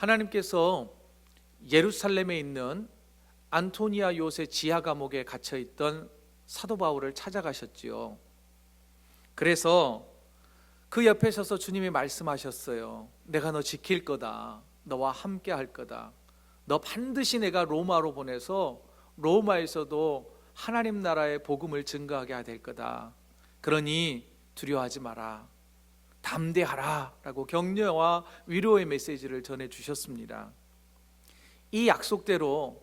하나님께서 예루살렘에 있는 안토니아 요새 지하 감옥에 갇혀 있던 사도 바울을 찾아가셨지요. 그래서 그 옆에 서서 주님이 말씀하셨어요. 내가 너 지킬 거다. 너와 함께 할 거다. 너 반드시 내가 로마로 보내서 로마에서도 하나님 나라의 복음을 증거하게 될 거다. 그러니 두려워하지 마라. 담대하라 라고 격려와 위로의 메시지를 전해주셨습니다. 이 약속대로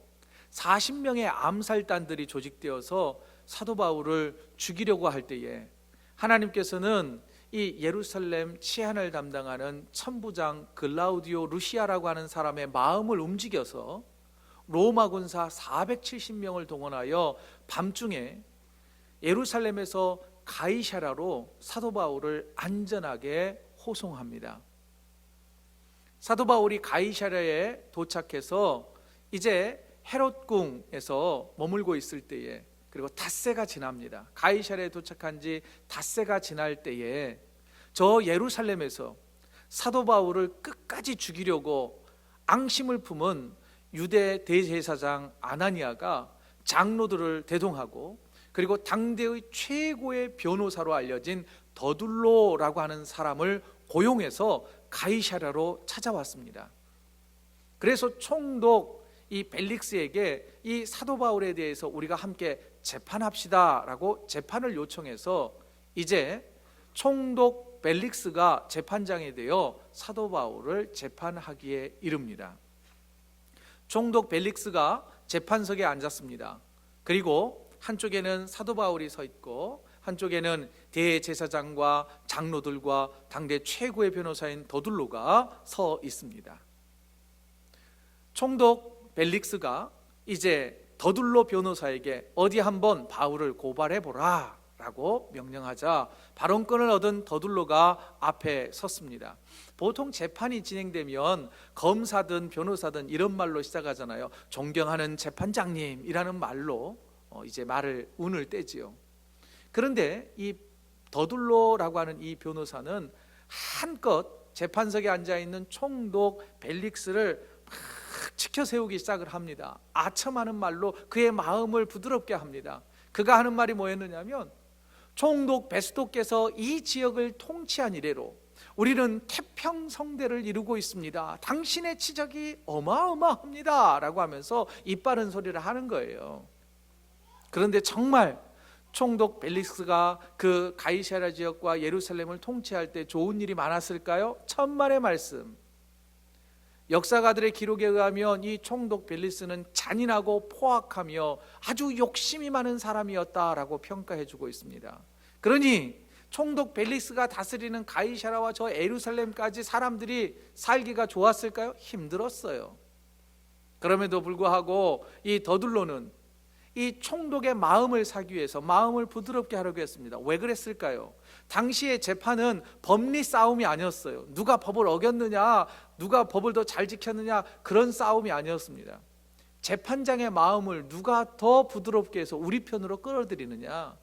40명의 암살단들이 조직되어서 사도 바울을 죽이려고 할 때에 하나님께서는 이 예루살렘 치안을 담당하는 천부장 글라우디오 루시아라고 하는 사람의 마음을 움직여서 로마 군사 470명을 동원하여 밤중에 예루살렘에서 가이사랴로 사도 바울을 안전하게 호송합니다. 사도 바울이 가이사랴에 도착해서 이제 헤롯궁에서 머물고 있을 때에, 그리고 닷새가 지납니다. 가이사랴에 도착한 지 닷새가 지날 때에 저 예루살렘에서 사도 바울을 끝까지 죽이려고 앙심을 품은 유대 대제사장 아나니아가 장로들을 대동하고, 그리고 당대의 최고의 변호사로 알려진 더둘로라고 하는 사람을 고용해서 가이사랴로 찾아왔습니다. 그래서 총독 이 벨릭스에게 이 사도 바울에 대해서 우리가 함께 재판합시다 라고 재판을 요청해서 이제 총독 벨릭스가 재판장이 되어 사도 바울을 재판하기에 이릅니다. 총독 벨릭스가 재판석에 앉았습니다. 그리고 한쪽에는 사도 바울이 서 있고 한쪽에는 대제사장과 장로들과 당대 최고의 변호사인 더둘로가 서 있습니다. 총독 벨릭스가 이제 더둘로 변호사에게 어디 한번 바울을 고발해보라 라고 명령하자 발언권을 얻은 더둘로가 앞에 섰습니다. 보통 재판이 진행되면 검사든 변호사든 이런 말로 시작하잖아요. 존경하는 재판장님이라는 말로 이제 말을 운을 떼지요. 그런데 이 더둘로라고 하는 이 변호사는 한껏 재판석에 앉아있는 총독 벨릭스를 막 치켜 세우기 시작을 합니다. 아첨하는 말로 그의 마음을 부드럽게 합니다. 그가 하는 말이 뭐였느냐면, 총독 베스토께서 이 지역을 통치한 이래로 우리는 태평성대를 이루고 있습니다. 당신의 치적이 어마어마합니다 라고 하면서 이빠른 소리를 하는 거예요. 그런데 정말 총독 벨릭스가 그 가이사랴 지역과 예루살렘을 통치할 때 좋은 일이 많았을까요? 천만의 말씀. 역사가들의 기록에 의하면 이 총독 벨릭스는 잔인하고 포악하며 아주 욕심이 많은 사람이었다라고 평가해주고 있습니다. 그러니 총독 벨릭스가 다스리는 가이사랴와 저 예루살렘까지 사람들이 살기가 좋았을까요? 힘들었어요. 그럼에도 불구하고 이 더둘로는 이 총독의 마음을 사기 위해서 마음을 부드럽게 하려고 했습니다. 왜 그랬을까요? 당시의 재판은 법리 싸움이 아니었어요. 누가 법을 어겼느냐, 누가 법을 더 잘 지켰느냐, 그런 싸움이 아니었습니다. 재판장의 마음을 누가 더 부드럽게 해서 우리 편으로 끌어들이느냐,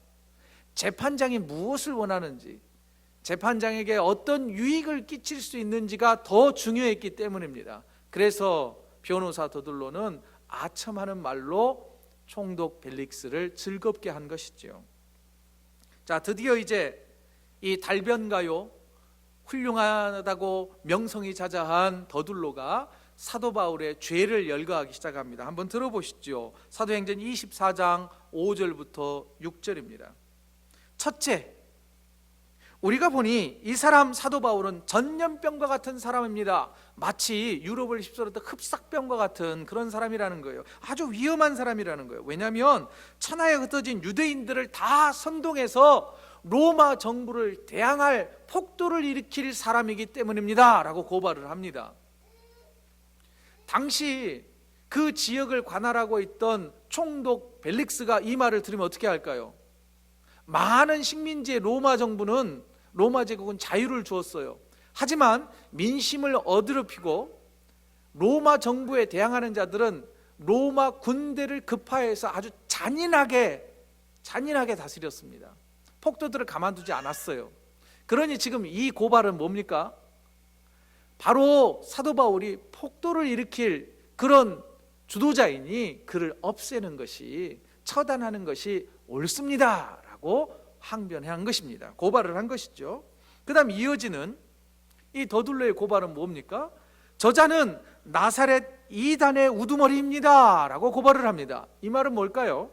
재판장이 무엇을 원하는지, 재판장에게 어떤 유익을 끼칠 수 있는지가 더 중요했기 때문입니다. 그래서 변호사 더둘로는 아첨하는 말로 총독 벨릭스를 즐겁게 한 것이죠. 자, 드디어 이제 이 달변가요, 훌륭하다고 명성이 자자한 더둘로가 사도 바울의 죄를 열거하기 시작합니다. 한번 들어보시죠. 사도행전 24장 5절부터 6절입니다. 첫째, 우리가 보니 이 사람 사도 바울은 전염병과 같은 사람입니다. 마치 유럽을 휩쓸었던 흡사병과 같은 그런 사람이라는 거예요. 아주 위험한 사람이라는 거예요. 왜냐하면 천하에 흩어진 유대인들을 다 선동해서 로마 정부를 대항할 폭도를 일으킬 사람이기 때문입니다 라고 고발을 합니다. 당시 그 지역을 관할하고 있던 총독 벨릭스가 이 말을 들으면 어떻게 할까요? 많은 식민지의 로마 정부는, 로마 제국은 자유를 주었어요. 하지만 민심을 어지럽히고 로마 정부에 대항하는 자들은 로마 군대를 급파해서 아주 잔인하게 다스렸습니다. 폭도들을 가만두지 않았어요. 그러니 지금 이 고발은 뭡니까? 바로 사도 바울이 폭도를 일으킬 그런 주도자이니 그를 없애는 것이, 처단하는 것이 옳습니다 라고 항변한 것입니다. 고발을 한 것이죠. 그 다음 이어지는 이 더둘로의 고발은 뭡니까? 저자는 나사렛 이단의 우두머리입니다 라고 고발을 합니다. 이 말은 뭘까요?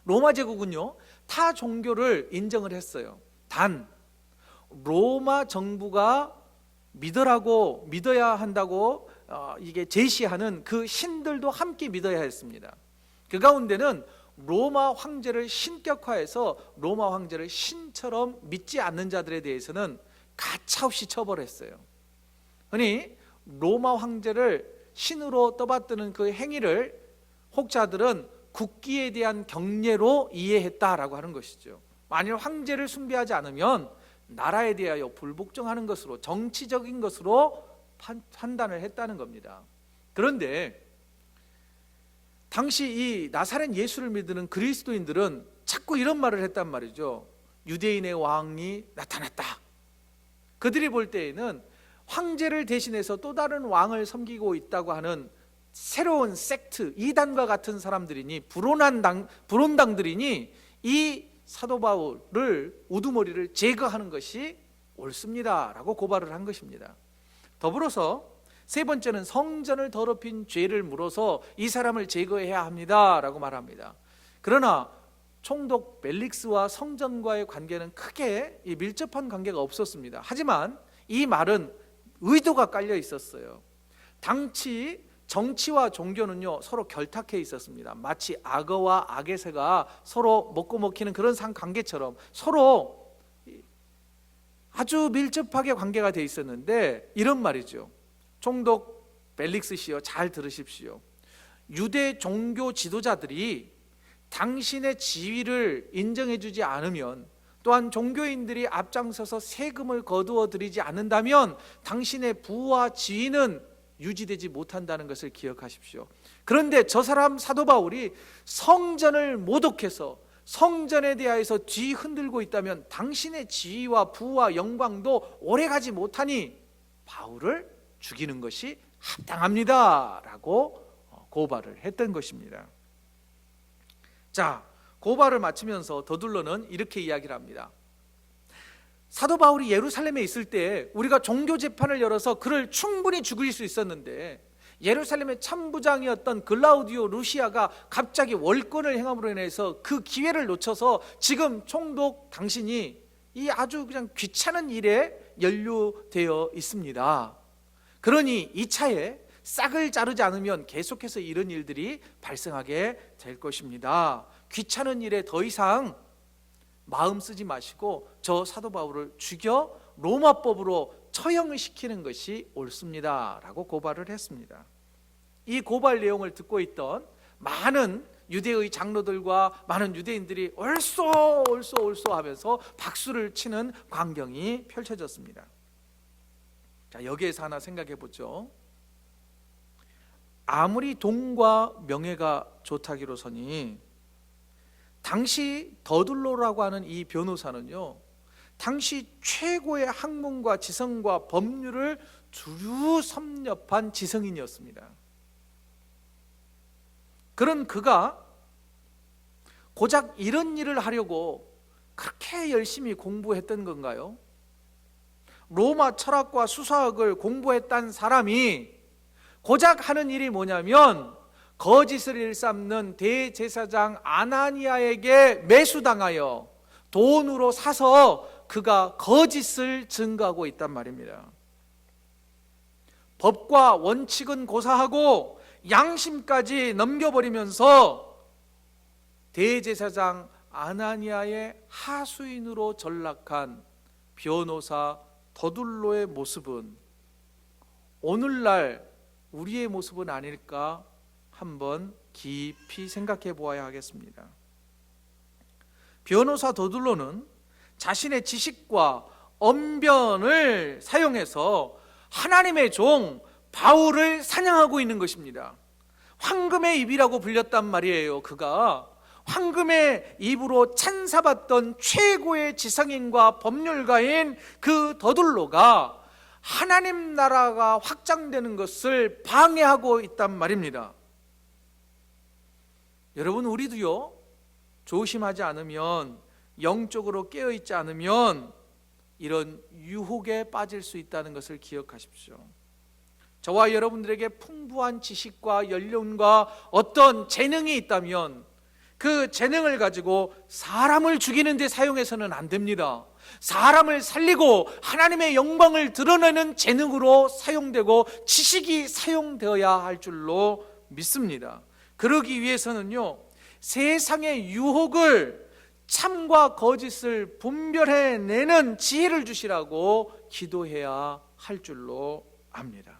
로마 제국은요, 타 종교를 인정을 했어요. 단 로마 정부가 믿어야 한다고 이게 제시하는 그 신들도 함께 믿어야 했습니다. 그 가운데는 로마 황제를 신격화해서 로마 황제를 신처럼 믿지 않는 자들에 대해서는 가차없이 처벌했어요. 흔히 로마 황제를 신으로 떠받드는 그 행위를 혹자들은 국기에 대한 경례로 이해했다라고 하는 것이죠. 만일 황제를 숭배하지 않으면 나라에 대하여 불복종하는 것으로, 정치적인 것으로 판단을 했다는 겁니다. 그런데 당시 이 나사렛 예수를 믿는 그리스도인들은 자꾸 이런 말을 했단 말이죠. 유대인의 왕이 나타났다. 그들이 볼 때에는 황제를 대신해서 또 다른 왕을 섬기고 있다고 하는 새로운 섹트, 이단과 같은 사람들이니, 불온당들이니 이 사도 바울을, 우두머리를 제거하는 것이 옳습니다 라고 고발을 한 것입니다. 더불어서 세 번째는 성전을 더럽힌 죄를 물어서 이 사람을 제거해야 합니다 라고 말합니다. 그러나 총독 벨릭스와 성전과의 관계는 크게 밀접한 관계가 없었습니다. 하지만 이 말은 의도가 깔려 있었어요. 당시 정치와 종교는요 서로 결탁해 있었습니다. 마치 악어와 악의 서로 먹고 먹히는 그런 관계처럼 서로 아주 밀접하게 관계가 돼 있었는데, 이런 말이죠. 총독 벨릭스 씨요, 잘 들으십시오. 유대 종교 지도자들이 당신의 지위를 인정해 주지 않으면, 또한 종교인들이 앞장서서 세금을 거두어 드리지 않는다면 당신의 부와 지위는 유지되지 못한다는 것을 기억하십시오. 그런데 저 사람 사도 바울이 성전을 모독해서 성전에 대하여서 뒤 흔들고 있다면 당신의 지위와 부와 영광도 오래가지 못하니 바울을 죽이는 것이 합당합니다 라고 고발을 했던 것입니다. 자, 고발을 마치면서 더둘러는 이렇게 이야기를 합니다. 사도 바울이 예루살렘에 있을 때 우리가 종교 재판을 열어서 그를 충분히 죽일 수 있었는데, 예루살렘의 참부장이었던 글라우디오 루시아가 갑자기 월권을 행함으로 인해서 그 기회를 놓쳐서 지금 총독 당신이 이 아주 그냥 귀찮은 일에 연루되어 있습니다. 그러니 이 차에 싹을 자르지 않으면 계속해서 이런 일들이 발생하게 될 것입니다. 귀찮은 일에 더 이상 마음 쓰지 마시고 저 사도 바울을 죽여 로마법으로 처형을 시키는 것이 옳습니다 라고 고발을 했습니다. 이 고발 내용을 듣고 있던 많은 유대의 장로들과 많은 유대인들이 옳소 옳소 옳소 하면서 박수를 치는 광경이 펼쳐졌습니다. 자, 여기에서 하나 생각해 보죠. 아무리 돈과 명예가 좋다기로서니 당시 더둘로라고 하는 이 변호사는요, 당시 최고의 학문과 지성과 법률을 두루 섭렵한 지성인이었습니다. 그런 그가 고작 이런 일을 하려고 그렇게 열심히 공부했던 건가요? 로마 철학과 수사학을 공부했던 사람이 고작 하는 일이 뭐냐면 거짓을 일삼는 대제사장 아나니아에게 매수당하여 돈으로 사서 그가 거짓을 증거하고 있단 말입니다. 법과 원칙은 고사하고 양심까지 넘겨버리면서 대제사장 아나니아의 하수인으로 전락한 변호사 더둘로의 모습은 오늘날 우리의 모습은 아닐까 한번 깊이 생각해 보아야 하겠습니다. 변호사 더둘로는 자신의 지식과 언변을 사용해서 하나님의 종 바울을 사냥하고 있는 것입니다. 황금의 입이라고 불렸단 말이에요. 그가 황금의 입으로 찬사받던 최고의 지성인과 법률가인 그 더둘로가 하나님 나라가 확장되는 것을 방해하고 있단 말입니다. 여러분, 우리도요, 조심하지 않으면, 영적으로 깨어있지 않으면 이런 유혹에 빠질 수 있다는 것을 기억하십시오. 저와 여러분들에게 풍부한 지식과 연륜과 어떤 재능이 있다면 그 재능을 가지고 사람을 죽이는 데 사용해서는 안 됩니다. 사람을 살리고 하나님의 영광을 드러내는 재능으로 사용되고 지식이 사용되어야 할 줄로 믿습니다. 그러기 위해서는요, 세상의 유혹을, 참과 거짓을 분별해내는 지혜를 주시라고 기도해야 할 줄로 압니다.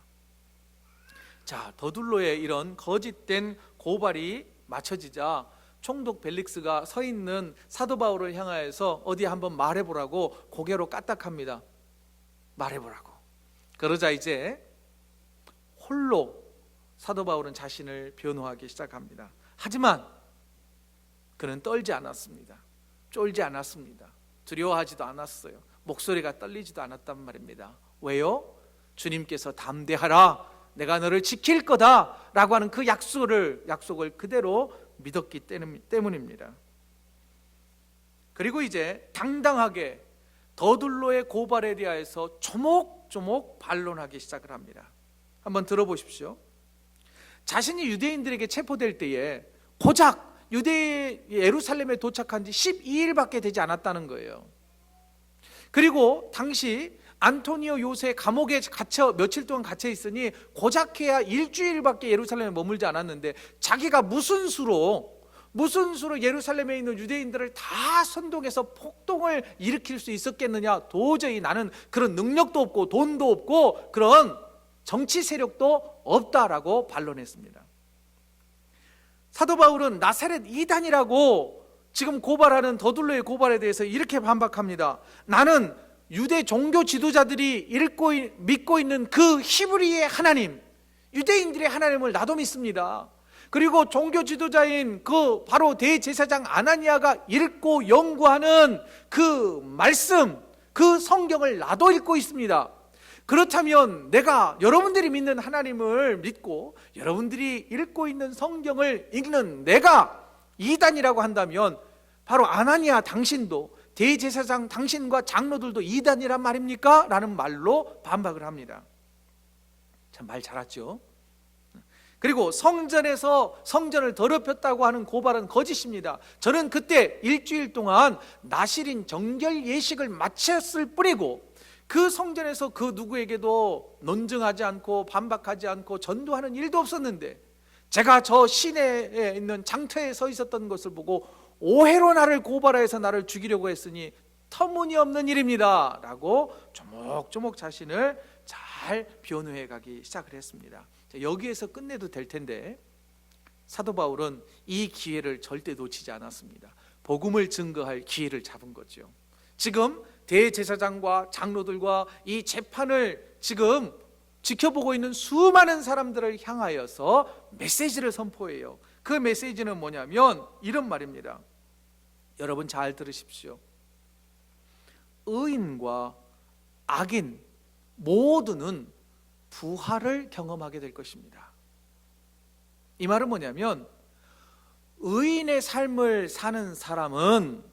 자, 더둘로의 이런 거짓된 고발이 맞춰지자 총독 벨릭스가 서 있는 사도 바울을 향하여서 어디 한번 말해보라고 고개로 까딱합니다. 말해보라고. 그러자 이제 홀로 사도 바울은 자신을 변호하기 시작합니다. 하지만 그는 떨지 않았습니다. 쫄지 않았습니다. 두려워하지도 않았어요. 목소리가 떨리지도 않았단 말입니다. 왜요? 주님께서 담대하라, 내가 너를 지킬 거다 라고 하는 그 약속을 그대로 믿었기 때문입니다. 그리고 이제 당당하게 더둘로의 고발에 대하여서 조목조목 반론하기 시작을 합니다. 한번 들어보십시오. 자신이 유대인들에게 체포될 때에 고작 예루살렘에 도착한 지 12일밖에 되지 않았다는 거예요. 그리고 당시 안토니오 요새 감옥에 며칠 동안 갇혀 있으니 고작해야 일주일밖에 예루살렘에 머물지 않았는데, 자기가 무슨 수로 예루살렘에 있는 유대인들을 다 선동해서 폭동을 일으킬 수 있었겠느냐. 도저히 나는 그런 능력도 없고 돈도 없고 그런 정치 세력도 없다라고 반론했습니다. 사도 바울은 나사렛 이단이라고 지금 고발하는 더둘로의 고발에 대해서 이렇게 반박합니다. 나는 유대 종교 지도자들이 믿고 있는 그 히브리의 하나님, 유대인들의 하나님을 나도 믿습니다. 그리고 종교 지도자인 그 바로 대제사장 아나니아가 읽고 연구하는 그 말씀, 그 성경을 나도 읽고 있습니다. 그렇다면 내가 여러분들이 믿는 하나님을 믿고 여러분들이 읽고 있는 성경을 읽는 내가 이단이라고 한다면 바로 아나니아 당신도, 대제사장 당신과 장로들도 이단이란 말입니까? 라는 말로 반박을 합니다. 참 말 잘하죠. 그리고 성전을 더럽혔다고 하는 고발은 거짓입니다. 저는 그때 일주일 동안 나실인 정결 예식을 마쳤을 뿐이고 그 성전에서 그 누구에게도 논증하지 않고 반박하지 않고 전도하는 일도 없었는데, 제가 저 시내에 있는 장터에 서 있었던 것을 보고 오해로 나를 고발해서 나를 죽이려고 했으니 터무니없는 일입니다 라고 조목조목 자신을 잘 변호해 가기 시작을 했습니다. 여기에서 끝내도 될 텐데, 사도 바울은 이 기회를 절대 놓치지 않았습니다. 복음을 증거할 기회를 잡은 거죠. 지금 대제사장과 장로들과 이 재판을 지금 지켜보고 있는 수많은 사람들을 향하여서 메시지를 선포해요. 그 메시지는 뭐냐면 이런 말입니다. 여러분 잘 들으십시오. 의인과 악인 모두는 부활을 경험하게 될 것입니다. 이 말은 뭐냐면, 의인의 삶을 사는 사람은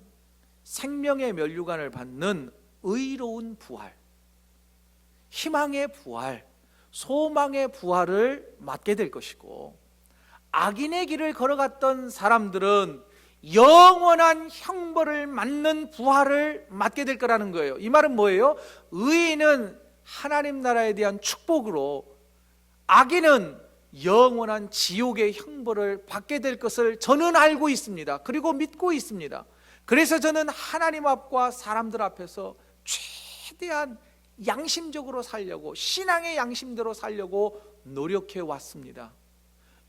생명의 면류관을 받는 의로운 부활, 희망의 부활, 소망의 부활을 맞게 될 것이고, 악인의 길을 걸어갔던 사람들은 영원한 형벌을 맞는 부활을 맞게 될 거라는 거예요. 이 말은 뭐예요? 의인은 하나님 나라에 대한 축복으로, 악인은 영원한 지옥의 형벌을 받게 될 것을 저는 알고 있습니다. 그리고 믿고 있습니다. 그래서 저는 하나님 앞과 사람들 앞에서 최대한 양심적으로 살려고, 신앙의 양심대로 살려고 노력해 왔습니다.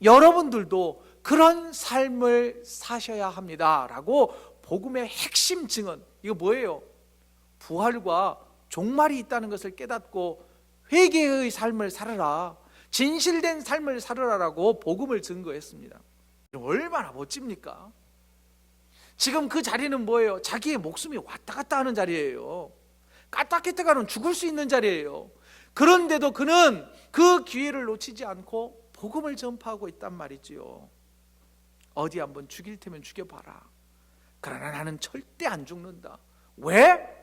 여러분들도 그런 삶을 사셔야 합니다 라고 복음의 핵심 증언, 이거 뭐예요? 부활과 종말이 있다는 것을 깨닫고 회개의 삶을 살아라, 진실된 삶을 살아라라고 복음을 증거했습니다. 얼마나 멋집니까? 지금 그 자리는 뭐예요? 자기의 목숨이 왔다 갔다 하는 자리예요. 까딱했다가는 죽을 수 있는 자리예요. 그런데도 그는 그 기회를 놓치지 않고 복음을 전파하고 있단 말이지요. 어디 한번 죽일 테면 죽여봐라. 그러나 나는 절대 안 죽는다. 왜?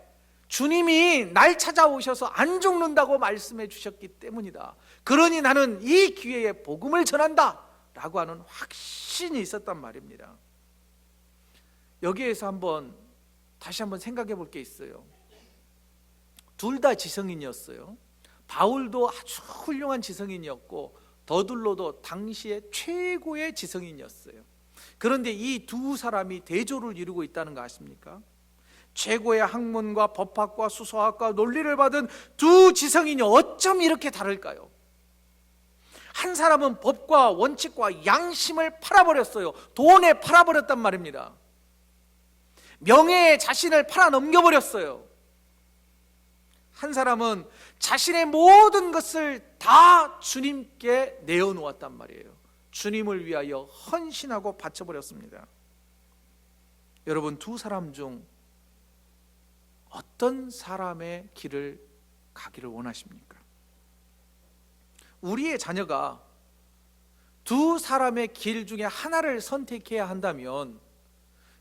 주님이 날 찾아오셔서 안 죽는다고 말씀해 주셨기 때문이다. 그러니 나는 이 기회에 복음을 전한다 라고 하는 확신이 있었단 말입니다. 여기에서 다시 한번 생각해 볼 게 있어요. 둘 다 지성인이었어요. 바울도 아주 훌륭한 지성인이었고 더둘로도 당시에 최고의 지성인이었어요. 그런데 이 두 사람이 대조를 이루고 있다는 거 아십니까? 최고의 학문과 법학과 수서학과 논리를 받은 두 지성인이 어쩜 이렇게 다를까요? 한 사람은 법과 원칙과 양심을 팔아버렸어요. 돈에 팔아버렸단 말입니다. 명예에 자신을 팔아 넘겨버렸어요. 한 사람은 자신의 모든 것을 다 주님께 내어놓았단 말이에요. 주님을 위하여 헌신하고 바쳐버렸습니다. 여러분, 두 사람 중 어떤 사람의 길을 가기를 원하십니까? 우리의 자녀가 두 사람의 길 중에 하나를 선택해야 한다면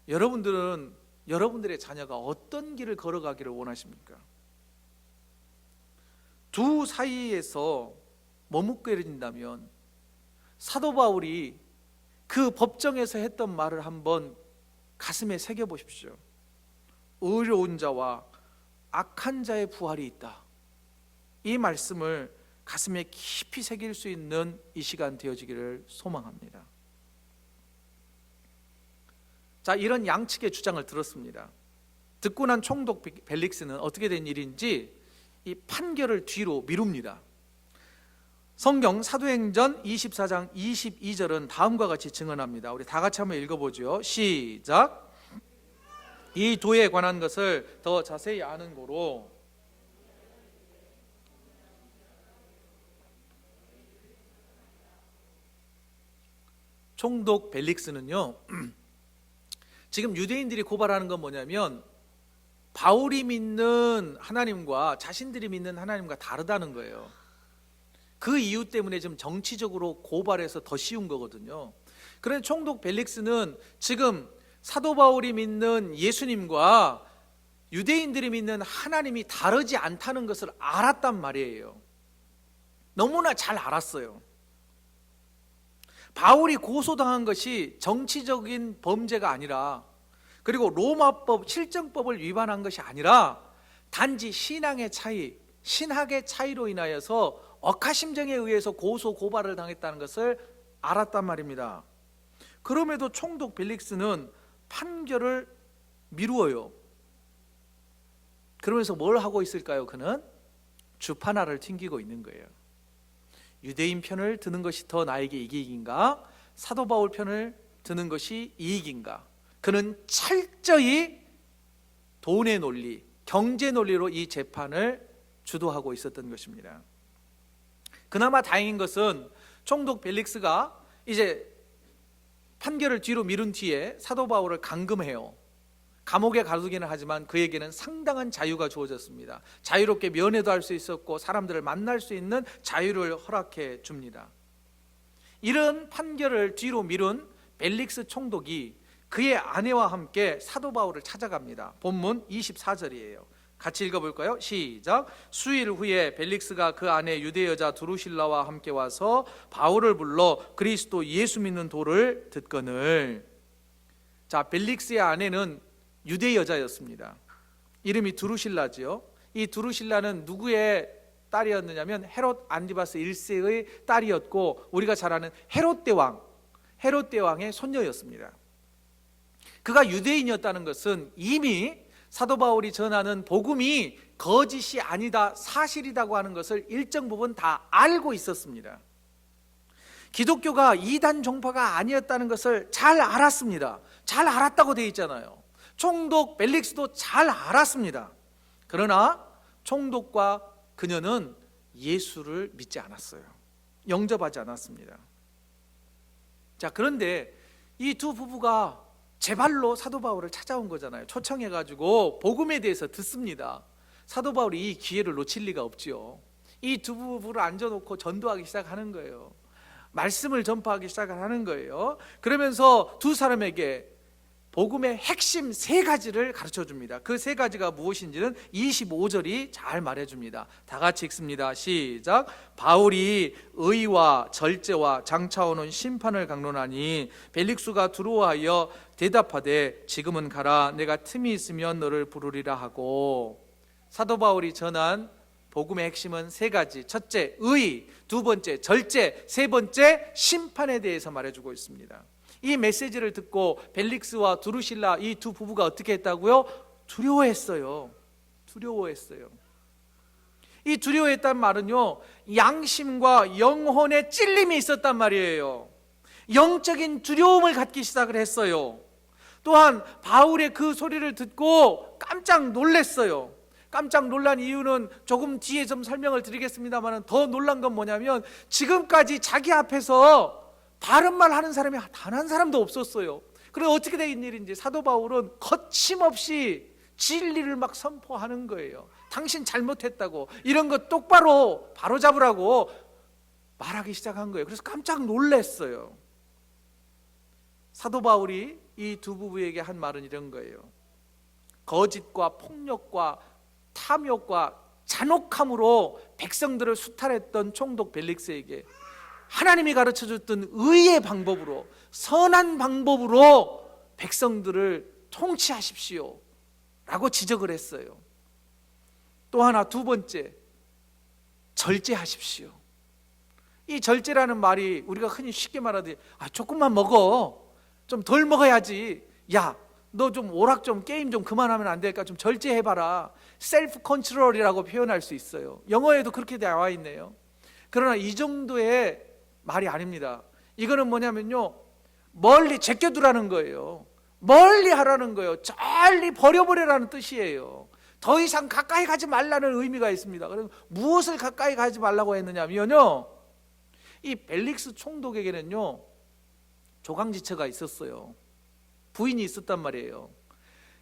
여러분들은 여러분들의 자녀가 어떤 길을 걸어가기를 원하십니까? 두 사이에서 머뭇거린다면 사도 바울이 그 법정에서 했던 말을 한번 가슴에 새겨보십시오. 의로운 자와 악한 자의 부활이 있다. 이 말씀을 가슴에 깊이 새길 수 있는 이 시간 되어지기를 소망합니다. 자, 이런 양측의 주장을 들었습니다. 듣고 난 총독 벨릭스는 어떻게 된 일인지 이 판결을 뒤로 미룹니다. 성경 사도행전 24장 22절은 다음과 같이 증언합니다. 우리 다 같이 한번 읽어보죠. 시작. 이 도에 관한 것을 더 자세히 아는 고로 총독 벨릭스는요, 지금 유대인들이 고발하는 건 뭐냐면 바울이 믿는 하나님과 자신들이 믿는 하나님과 다르다는 거예요. 그 이유 때문에 지금 정치적으로 고발해서 더 쉬운 거거든요. 그런데 총독 벨릭스는 지금 사도 바울이 믿는 예수님과 유대인들이 믿는 하나님이 다르지 않다는 것을 알았단 말이에요. 너무나 잘 알았어요. 바울이 고소당한 것이 정치적인 범죄가 아니라, 그리고 로마법 실정법을 위반한 것이 아니라 단지 신앙의 차이, 신학의 차이로 인하여서 억하심정에 의해서 고소 고발을 당했다는 것을 알았단 말입니다. 그럼에도 총독 벨릭스는 판결을 미루어요. 그러면서 뭘 하고 있을까요? 그는 주파나를 튕기고 있는 거예요. 유대인 편을 드는 것이 더 나에게 이익인가? 사도 바울 편을 드는 것이 이익인가? 그는 철저히 돈의 논리, 경제 논리로 이 재판을 주도하고 있었던 것입니다. 그나마 다행인 것은 총독 벨릭스가 이제 판결을 뒤로 미룬 뒤에 사도 바울을 감금해요. 감옥에 가두기는 하지만 그에게는 상당한 자유가 주어졌습니다. 자유롭게 면회도 할 수 있었고 사람들을 만날 수 있는 자유를 허락해 줍니다. 이런 판결을 뒤로 미룬 벨릭스 총독이 그의 아내와 함께 사도 바울을 찾아갑니다. 본문 24절이에요. 같이 읽어볼까요? 시작. 수일 후에 벨릭스가 그 아내 유대 여자 드루실라와 함께 와서 바울을 불러 그리스도 예수 믿는 도를 듣거늘. 자, 벨릭스의 아내는 유대 여자였습니다. 이름이 드루실라지요. 이 드루실라는 누구의 딸이었느냐면 헤롯 안티바스 1세의 딸이었고 우리가 잘 아는 헤롯 대왕의 손녀였습니다. 그가 유대인이었다는 것은 이미 사도 바울이 전하는 복음이 거짓이 아니다, 사실이라고 하는 것을 일정 부분 다 알고 있었습니다. 기독교가 이단 종파가 아니었다는 것을 잘 알았습니다. 잘 알았다고 되어 있잖아요. 총독 벨릭스도 잘 알았습니다. 그러나 총독과 그녀는 예수를 믿지 않았어요. 영접하지 않았습니다. 자, 그런데 이 두 부부가 제발로 사도 바울을 찾아온 거잖아요. 초청해가지고 복음에 대해서 듣습니다. 사도 바울이 이 기회를 놓칠 리가 없지요. 이 두 부부를 앉아놓고 전도하기 시작하는 거예요. 말씀을 전파하기 시작하는 거예요. 그러면서 두 사람에게 복음의 핵심 세 가지를 가르쳐 줍니다. 그 세 가지가 무엇인지는 25절이 잘 말해줍니다. 다 같이 읽습니다. 시작. 바울이 의와 절제와 장차오는 심판을 강론하니 벨릭수가 두려워하여 대답하되 지금은 가라. 내가 틈이 있으면 너를 부르리라 하고. 사도 바울이 전한 복음의 핵심은 세 가지. 첫째, 의. 두 번째, 절제. 세 번째, 심판에 대해서 말해주고 있습니다. 이 메시지를 듣고 벨릭스와 두루실라 이 두 부부가 어떻게 했다고요? 두려워했어요. 이 두려워했단 말은요, 양심과 영혼의 찔림이 있었단 말이에요. 영적인 두려움을 갖기 시작을 했어요. 또한 바울의 그 소리를 듣고 깜짝 놀랐어요. 깜짝 놀란 이유는 조금 뒤에 좀 설명을 드리겠습니다만, 더 놀란 건 뭐냐면 지금까지 자기 앞에서 바른 말 하는 사람이 단 한 사람도 없었어요. 그래서 어떻게 된 일인지 사도 바울은 거침없이 진리를 막 선포하는 거예요. 당신 잘못했다고, 이런 거 똑바로 바로잡으라고 말하기 시작한 거예요. 그래서 깜짝 놀랐어요. 사도 바울이 이 두 부부에게 한 말은 이런 거예요. 거짓과 폭력과 탐욕과 잔혹함으로 백성들을 수탈했던 총독 벨릭스에게 하나님이 가르쳐줬던 의의 방법으로, 선한 방법으로 백성들을 통치하십시오 라고 지적을 했어요. 또 하나, 두 번째, 절제하십시오. 이 절제라는 말이 우리가 흔히 쉽게 말하듯이 조금만 먹어, 좀 덜 먹어야지, 야 너 좀 오락 좀 게임 좀 그만하면 안 될까, 좀 절제해봐라, 셀프 컨트롤이라고 표현할 수 있어요. 영어에도 그렇게 나와 있네요. 그러나 이 정도의 말이 아닙니다. 이거는 뭐냐면요, 멀리 제껴두라는 거예요. 멀리 하라는 거예요. 빨리 버려버리라는 뜻이에요. 더 이상 가까이 가지 말라는 의미가 있습니다. 그래서 무엇을 가까이 가지 말라고 했느냐면요, 이 벨릭스 총독에게는요 조강지처가 있었어요. 부인이 있었단 말이에요.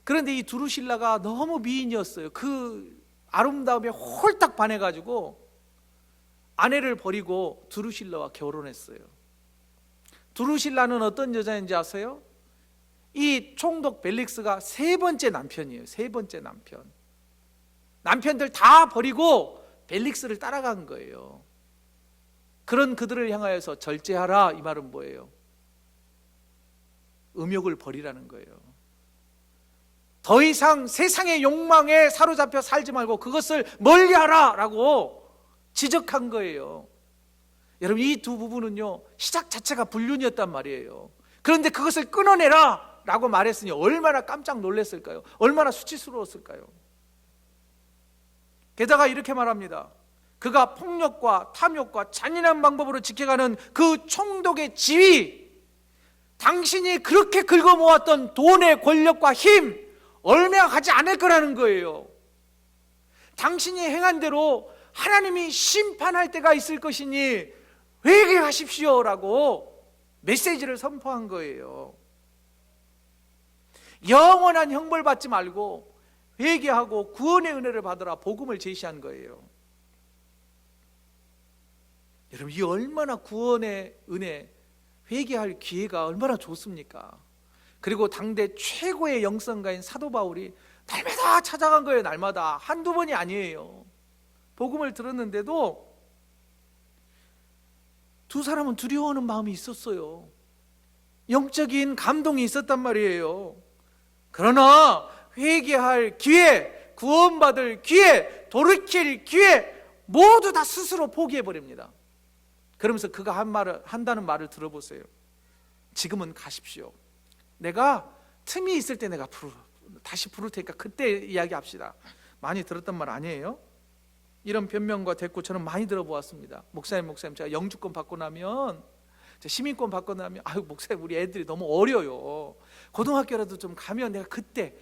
그런데 이 두루실라가 너무 미인이었어요. 그 아름다움에 홀딱 반해가지고 아내를 버리고 두루실라와 결혼했어요. 두루실라는 어떤 여자인지 아세요? 이 총독 벨릭스가 세 번째 남편이에요. 세 번째 남편. 남편들 다 버리고 벨릭스를 따라간 거예요. 그런 그들을 향하여서 절제하라, 이 말은 뭐예요? 음욕을 버리라는 거예요. 더 이상 세상의 욕망에 사로잡혀 살지 말고 그것을 멀리하라 라고 지적한 거예요. 여러분, 이 두 부부는요 시작 자체가 불륜이었단 말이에요. 그런데 그것을 끊어내라 라고 말했으니 얼마나 깜짝 놀랐을까요? 얼마나 수치스러웠을까요? 게다가 이렇게 말합니다. 그가 폭력과 탐욕과 잔인한 방법으로 지켜가는 그 총독의 지위, 당신이 그렇게 긁어모았던 돈의 권력과 힘 얼마 가지 않을 거라는 거예요. 당신이 행한 대로 하나님이 심판할 때가 있을 것이니 회개하십시오 라고 메시지를 선포한 거예요. 영원한 형벌 받지 말고 회개하고 구원의 은혜를 받으라, 복음을 제시한 거예요. 여러분, 이 얼마나 구원의 은혜, 회개할 기회가 얼마나 좋습니까? 그리고 당대 최고의 영성가인 사도 바울이 날마다 찾아간 거예요. 날마다. 한두 번이 아니에요. 복음을 들었는데도 두 사람은 두려워하는 마음이 있었어요. 영적인 감동이 있었단 말이에요. 그러나 회개할 기회, 구원받을 기회, 돌이킬 기회 모두 다 스스로 포기해버립니다. 그러면서 그가 한다는 말을 들어보세요. 지금은 가십시오. 내가 틈이 있을 때 내가 다시 부를 테니까 그때 이야기합시다. 많이 들었단 말 아니에요? 이런 변명과 대꾸 저는 많이 들어보았습니다. 목사님 제가 영주권 받고 나면, 시민권 받고 나면, 아유 목사님 우리 애들이 너무 어려요. 고등학교라도 좀 가면 내가 그때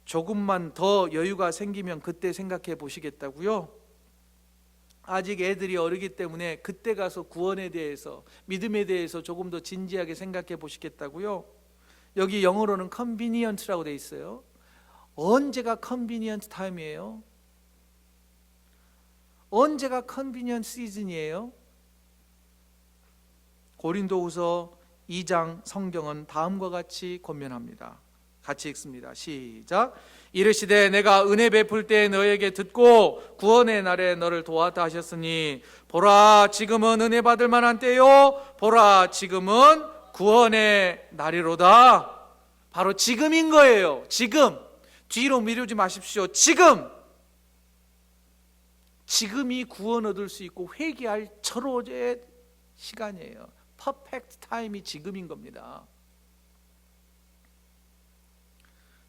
조금만 더 여유가 생기면 그때 생각해 보시겠다고요? 아직 애들이 어리기 때문에 그때 가서 구원에 대해서, 믿음에 대해서 조금 더 진지하게 생각해 보시겠다고요? 여기 영어로는 convenient라고 돼 있어요. 언제가 컨비니언트 타임이에요? 언제가 컨비니언트 시즌이에요? 고린도후서 2장 성경은 다음과 같이 권면합니다. 같이 읽습니다. 시작. 이르시되 내가 은혜 베풀 때 너에게 듣고 구원의 날에 너를 도왔다 하셨으니 보라 지금은 은혜 받을 만한 때요 보라 지금은 구원의 날이로다. 바로 지금인 거예요. 지금. 뒤로 미루지 마십시오. 지금이 구원 얻을 수 있고 회개할 절호의 시간이에요. 퍼펙트 타임이 지금인 겁니다.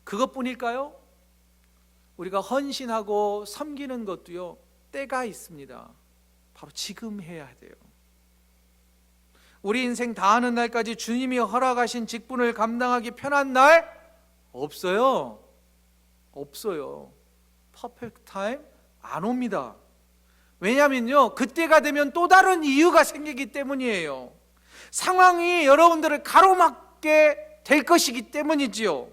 그것뿐일까요? 우리가 헌신하고 섬기는 것도요, 때가 있습니다. 바로 지금 해야 돼요. 우리 인생 다 하는 날까지 주님이 허락하신 직분을 감당하기 편한 날 없어요. 없어요. 퍼펙트 타임 안 옵니다. 왜냐면요, 그때가 되면 또 다른 이유가 생기기 때문이에요. 상황이 여러분들을 가로막게 될 것이기 때문이지요.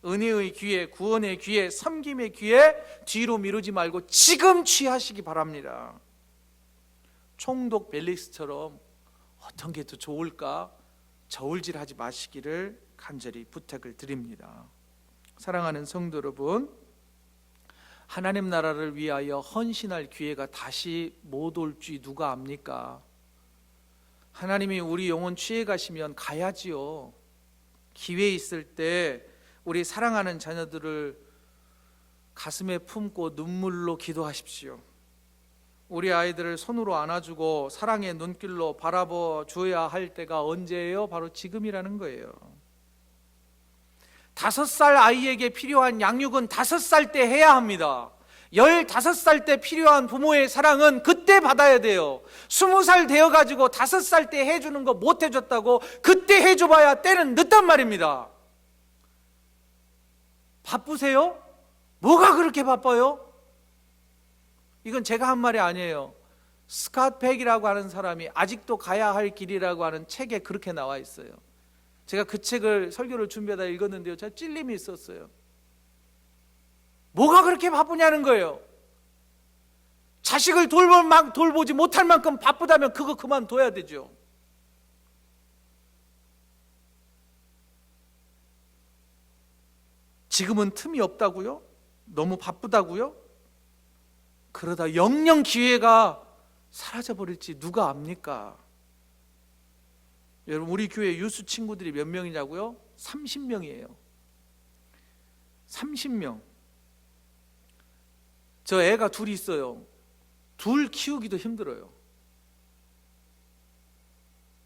은혜의 기회, 구원의 기회, 섬김의 기회 뒤로 미루지 말고 지금 취하시기 바랍니다. 총독 벨릭스처럼 어떤 게 더 좋을까 저울질하지 마시기를 간절히 부탁을 드립니다. 사랑하는 성도 여러분, 하나님 나라를 위하여 헌신할 기회가 다시 못 올지 누가 압니까? 하나님이 우리 영혼 취해 가시면 가야지요. 기회 있을 때 우리 사랑하는 자녀들을 가슴에 품고 눈물로 기도하십시오. 우리 아이들을 손으로 안아주고 사랑의 눈길로 바라봐 줘야 할 때가 언제예요? 바로 지금이라는 거예요. 5살 아이에게 필요한 양육은 5살 때 해야 합니다. 15살 때 필요한 부모의 사랑은 그때 받아야 돼요. 20살 되어가지고 5살 때 해주는 거 못 해줬다고 그때 해줘봐야 때는 늦단 말입니다. 바쁘세요? 뭐가 그렇게 바빠요? 이건 제가 한 말이 아니에요. 스캇 팩이라고 하는 사람이 아직도 가야 할 길이라고 하는 책에 그렇게 나와 있어요. 제가 그 책을 설교를 준비하다 읽었는데요, 제가 찔림이 있었어요. 뭐가 그렇게 바쁘냐는 거예요. 자식을 돌보지 못할 만큼 바쁘다면 그거 그만둬야 되죠. 지금은 틈이 없다고요? 너무 바쁘다고요? 그러다 영영 기회가 사라져버릴지 누가 압니까? 여러분, 우리 교회 유수 친구들이 몇 명이냐고요? 30명이에요. 30명. 저 애가 둘이 있어요. 둘 키우기도 힘들어요.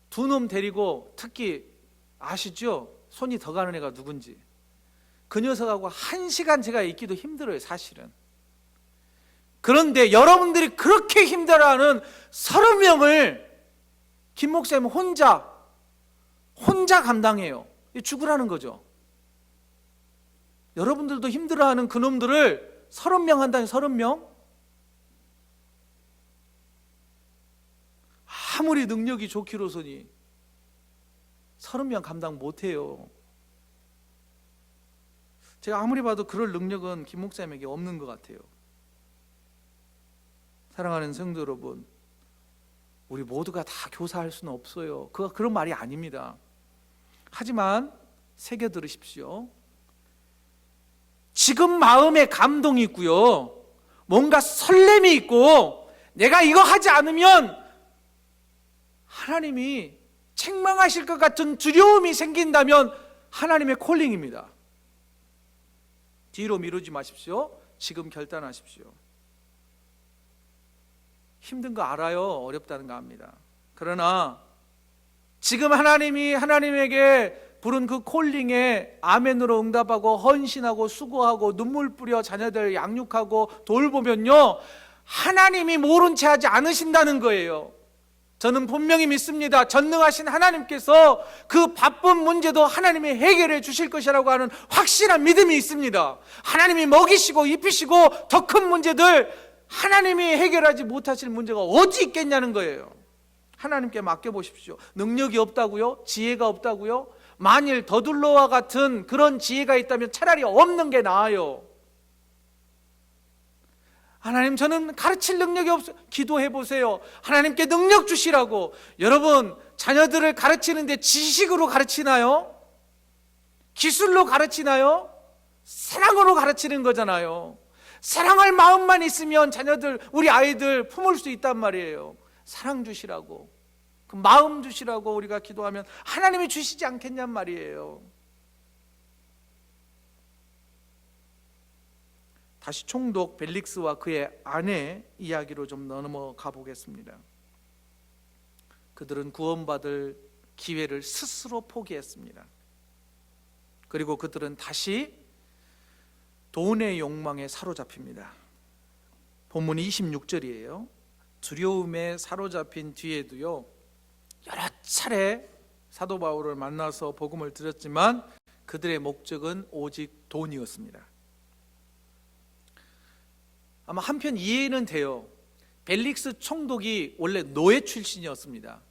두 놈 데리고, 특히 아시죠? 손이 더 가는 애가 누군지. 그 녀석하고 1시간 제가 있기도 힘들어요, 사실은. 그런데 여러분들이 그렇게 힘들어하는 30명을 김 목사님 혼자 감당해요. 죽으라는 거죠. 여러분들도 힘들어하는 그놈들을 30명 한다니, 30명? 아무리 능력이 좋기로서니 30명 감당 못해요. 제가 아무리 봐도 그럴 능력은 김 목사님에게 없는 것 같아요. 사랑하는 성도 여러분, 우리 모두가 다 교사할 수는 없어요. 그런 말이 아닙니다. 하지만 새겨 들으십시오. 지금 마음에 감동이 있고요, 뭔가 설렘이 있고, 내가 이거 하지 않으면 하나님이 책망하실 것 같은 두려움이 생긴다면 하나님의 콜링입니다. 뒤로 미루지 마십시오. 지금 결단하십시오. 힘든 거 알아요. 어렵다는 거 압니다. 그러나 지금 하나님이 하나님에게 부른 그 콜링에 아멘으로 응답하고 헌신하고 수고하고 눈물 뿌려 자녀들 양육하고 돌보면요, 하나님이 모른 채 하지 않으신다는 거예요. 저는 분명히 믿습니다. 전능하신 하나님께서 그 바쁜 문제도 하나님이 해결해 주실 것이라고 하는 확실한 믿음이 있습니다. 하나님이 먹이시고 입히시고 더 큰 문제들, 하나님이 해결하지 못하실 문제가 어디 있겠냐는 거예요. 하나님께 맡겨보십시오. 능력이 없다고요? 지혜가 없다고요? 만일 더둘로와 같은 그런 지혜가 있다면 차라리 없는 게 나아요. 하나님, 저는 가르칠 능력이 없어요. 기도해 보세요. 하나님께 능력 주시라고. 여러분, 자녀들을 가르치는데 지식으로 가르치나요? 기술로 가르치나요? 사랑으로 가르치는 거잖아요. 사랑할 마음만 있으면 자녀들, 우리 아이들 품을 수 있단 말이에요. 사랑 주시라고, 그 마음 주시라고 우리가 기도하면 하나님이 주시지 않겠냔 말이에요. 다시 총독 벨릭스와 그의 아내 이야기로 좀 넘어가 보겠습니다. 그들은 구원받을 기회를 스스로 포기했습니다. 그리고 그들은 다시 돈의 욕망에 사로잡힙니다. 본문 26절이에요. 두려움에 사로잡힌 뒤에도요, 여러 차례 사도 바울을 만나서 복음을 드렸지만 그들의 목적은 오직 돈이었습니다. 아마 한편 이해는 돼요. 벨릭스 총독이 원래 노예 출신이었습니다.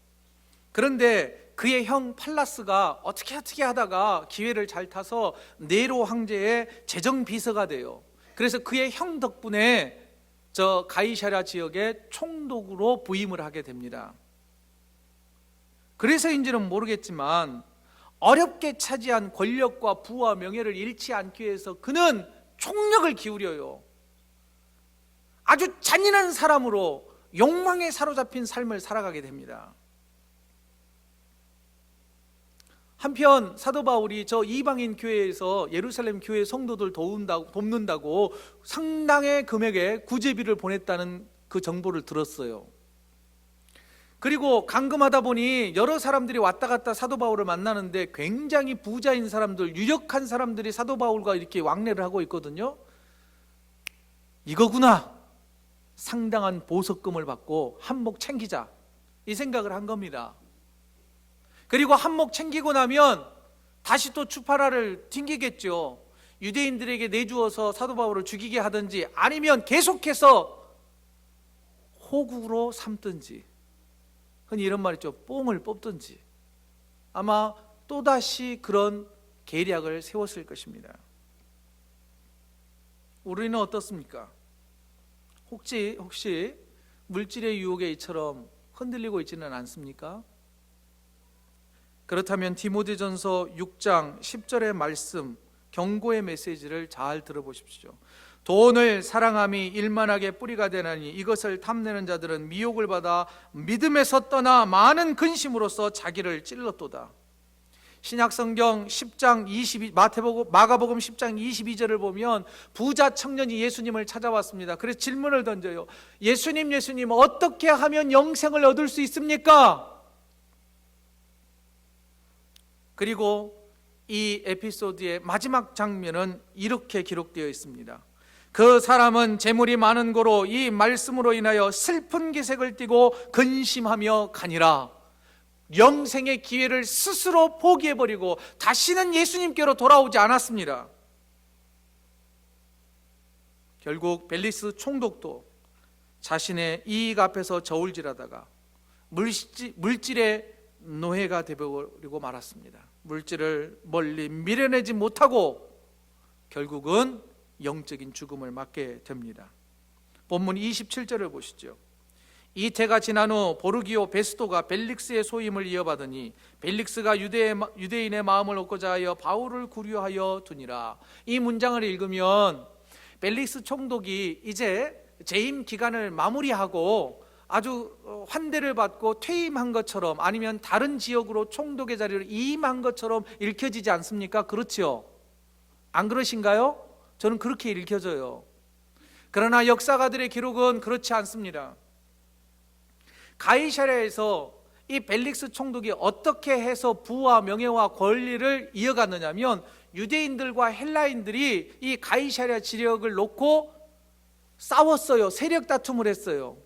그런데 그의 형 팔라스가 어떻게 하다가 기회를 잘 타서 네로 황제의 재정 비서가 돼요. 그래서 그의 형 덕분에 저 가이사랴 지역의 총독으로 부임을 하게 됩니다. 그래서인지는 모르겠지만 어렵게 차지한 권력과 부와 명예를 잃지 않기 위해서 그는 총력을 기울여요. 아주 잔인한 사람으로 욕망에 사로잡힌 삶을 살아가게 됩니다. 한편 사도 바울이 저 이방인 교회에서 예루살렘 교회 성도들 돕는다고 상당의 금액의 구제비를 보냈다는 그 정보를 들었어요. 그리고 감금하다 보니 여러 사람들이 왔다 갔다 사도 바울을 만나는데 굉장히 부자인 사람들, 유력한 사람들이 사도 바울과 이렇게 왕래를 하고 있거든요. 이거구나, 상당한 보석금을 받고 한몫 챙기자, 이 생각을 한 겁니다. 그리고 한몫 챙기고 나면 다시 또 추파라를 튕기겠죠. 유대인들에게 내주어서 사도 바울을 죽이게 하든지 아니면 계속해서 호국으로 삼든지, 흔히 이런 말 있죠, 뽕을 뽑든지, 아마 또다시 그런 계략을 세웠을 것입니다. 우리는 어떻습니까? 혹시 물질의 유혹에 이처럼 흔들리고 있지는 않습니까? 그렇다면 디모데전서 6장 10절의 말씀, 경고의 메시지를 잘 들어보십시오. 돈을 사랑함이 일만하게 뿌리가 되나니 이것을 탐내는 자들은 미혹을 받아 믿음에서 떠나 많은 근심으로써 자기를 찔렀도다. 신약성경 10장 마가복음 10장 22절을 보면 부자 청년이 예수님을 찾아왔습니다. 그래서 질문을 던져요. 예수님 어떻게 하면 영생을 얻을 수 있습니까? 그리고 이 에피소드의 마지막 장면은 이렇게 기록되어 있습니다. 그 사람은 재물이 많은 고로 이 말씀으로 인하여 슬픈 기색을 띠고 근심하며 가니라. 영생의 기회를 스스로 포기해버리고 다시는 예수님께로 돌아오지 않았습니다. 결국 벨릭스 총독도 자신의 이익 앞에서 저울질하다가 물질의 노예가 되어버리고 말았습니다. 물질을 멀리 밀어내지 못하고 결국은 영적인 죽음을 맞게 됩니다. 본문 27절을 보시죠. 이 태가 지난 후 보르기오 베스토가 벨릭스의 소임을 이어받으니 벨릭스가 유대인의 마음을 얻고자 하여 바울을 구류하여 두니라. 이 문장을 읽으면 벨릭스 총독이 이제 재임 기간을 마무리하고 아주 환대를 받고 퇴임한 것처럼, 아니면 다른 지역으로 총독의 자리를 이임한 것처럼 읽혀지지 않습니까? 그렇죠? 안 그러신가요? 저는 그렇게 읽혀져요. 그러나 역사가들의 기록은 그렇지 않습니다. 가이사랴에서 이 벨릭스 총독이 어떻게 해서 부와 명예와 권리를 이어갔느냐면, 유대인들과 헬라인들이 이 가이사랴 지역을 놓고 싸웠어요. 세력 다툼을 했어요.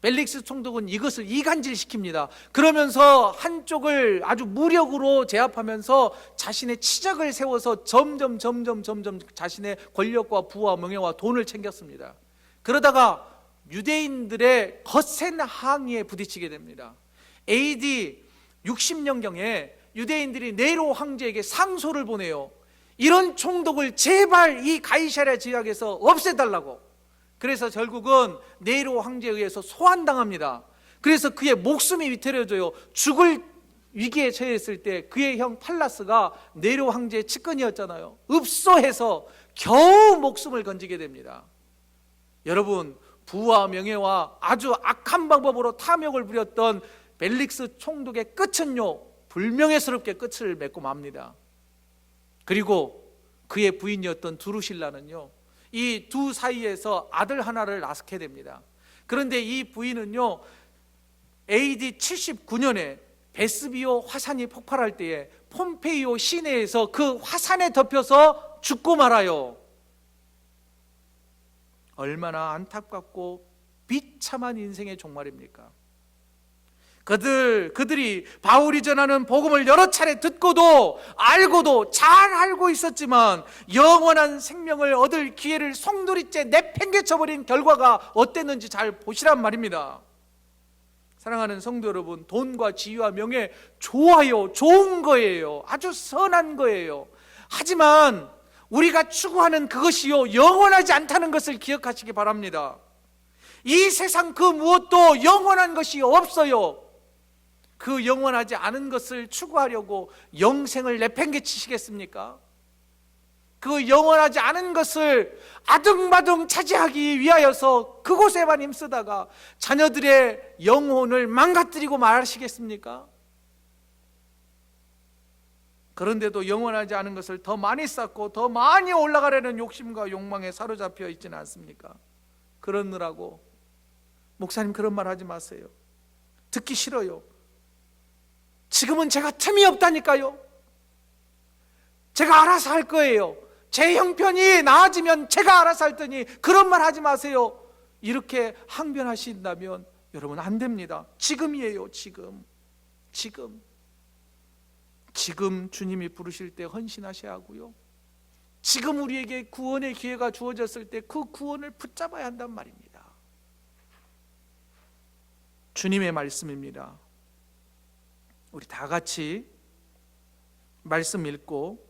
벨릭스 총독은 이것을 이간질시킵니다. 그러면서 한쪽을 아주 무력으로 제압하면서 자신의 치적을 세워서 점점 자신의 권력과 부와 명예와 돈을 챙겼습니다. 그러다가 유대인들의 거센 항의에 부딪히게 됩니다. AD 60년경에 유대인들이 네로 황제에게 상소를 보내요. 이런 총독을 제발 이 가이사랴 지역에서 없애달라고. 그래서 결국은 네로 황제에 의해서 소환당합니다. 그래서 그의 목숨이 위태로워져요. 죽을 위기에 처했을 때 그의 형 팔라스가 네로 황제의 측근이었잖아요. 읍소해서 겨우 목숨을 건지게 됩니다. 여러분, 부와 명예와 아주 악한 방법으로 탐욕을 부렸던 벨릭스 총독의 끝은요, 불명예스럽게 끝을 맺고 맙니다. 그리고 그의 부인이었던 두루실라는요, 이 두 사이에서 아들 하나를 낳게 됩니다. 그런데 이 부인은요, AD 79년에 베스비오 화산이 폭발할 때에 폼페이오 시내에서 그 화산에 덮여서 죽고 말아요. 얼마나 안타깝고 비참한 인생의 종말입니까? 그들이 바울이 전하는 복음을 여러 차례 듣고도 알고도 잘 알고 있었지만 영원한 생명을 얻을 기회를 송두리째 내팽개쳐버린 결과가 어땠는지 잘 보시란 말입니다. 사랑하는 성도 여러분, 돈과 지위와 명예 좋아요, 좋은 거예요. 아주 선한 거예요. 하지만 우리가 추구하는 그것이요, 영원하지 않다는 것을 기억하시기 바랍니다. 이 세상 그 무엇도 영원한 것이 없어요. 그 영원하지 않은 것을 추구하려고 영생을 내팽개치시겠습니까? 그 영원하지 않은 것을 아둥바둥 차지하기 위하여서 그곳에만 힘쓰다가 자녀들의 영혼을 망가뜨리고 말하시겠습니까? 그런데도 영원하지 않은 것을 더 많이 쌓고 더 많이 올라가려는 욕심과 욕망에 사로잡혀 있지는 않습니까? 그러느라고 목사님 그런 말 하지 마세요. 듣기 싫어요. 지금은 제가 틈이 없다니까요. 제가 알아서 할 거예요. 제 형편이 나아지면 제가 알아서 할 테니 그런 말 하지 마세요. 이렇게 항변하신다면 여러분 안 됩니다. 지금이에요. 지금 주님이 부르실 때 헌신하셔야 하고요. 지금 우리에게 구원의 기회가 주어졌을 때 그 구원을 붙잡아야 한단 말입니다. 주님의 말씀입니다. 우리 다 같이 말씀 읽고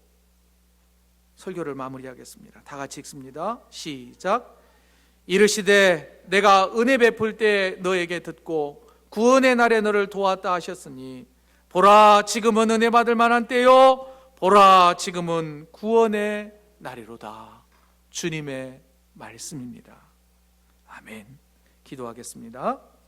설교를 마무리하겠습니다. 다 같이 읽습니다. 시작. 이르시되 내가 은혜 베풀 때 너에게 듣고 구원의 날에 너를 도왔다 하셨으니 보라 지금은 은혜 받을 만한 때요 보라 지금은 구원의 날이로다. 주님의 말씀입니다. 아멘. 기도하겠습니다.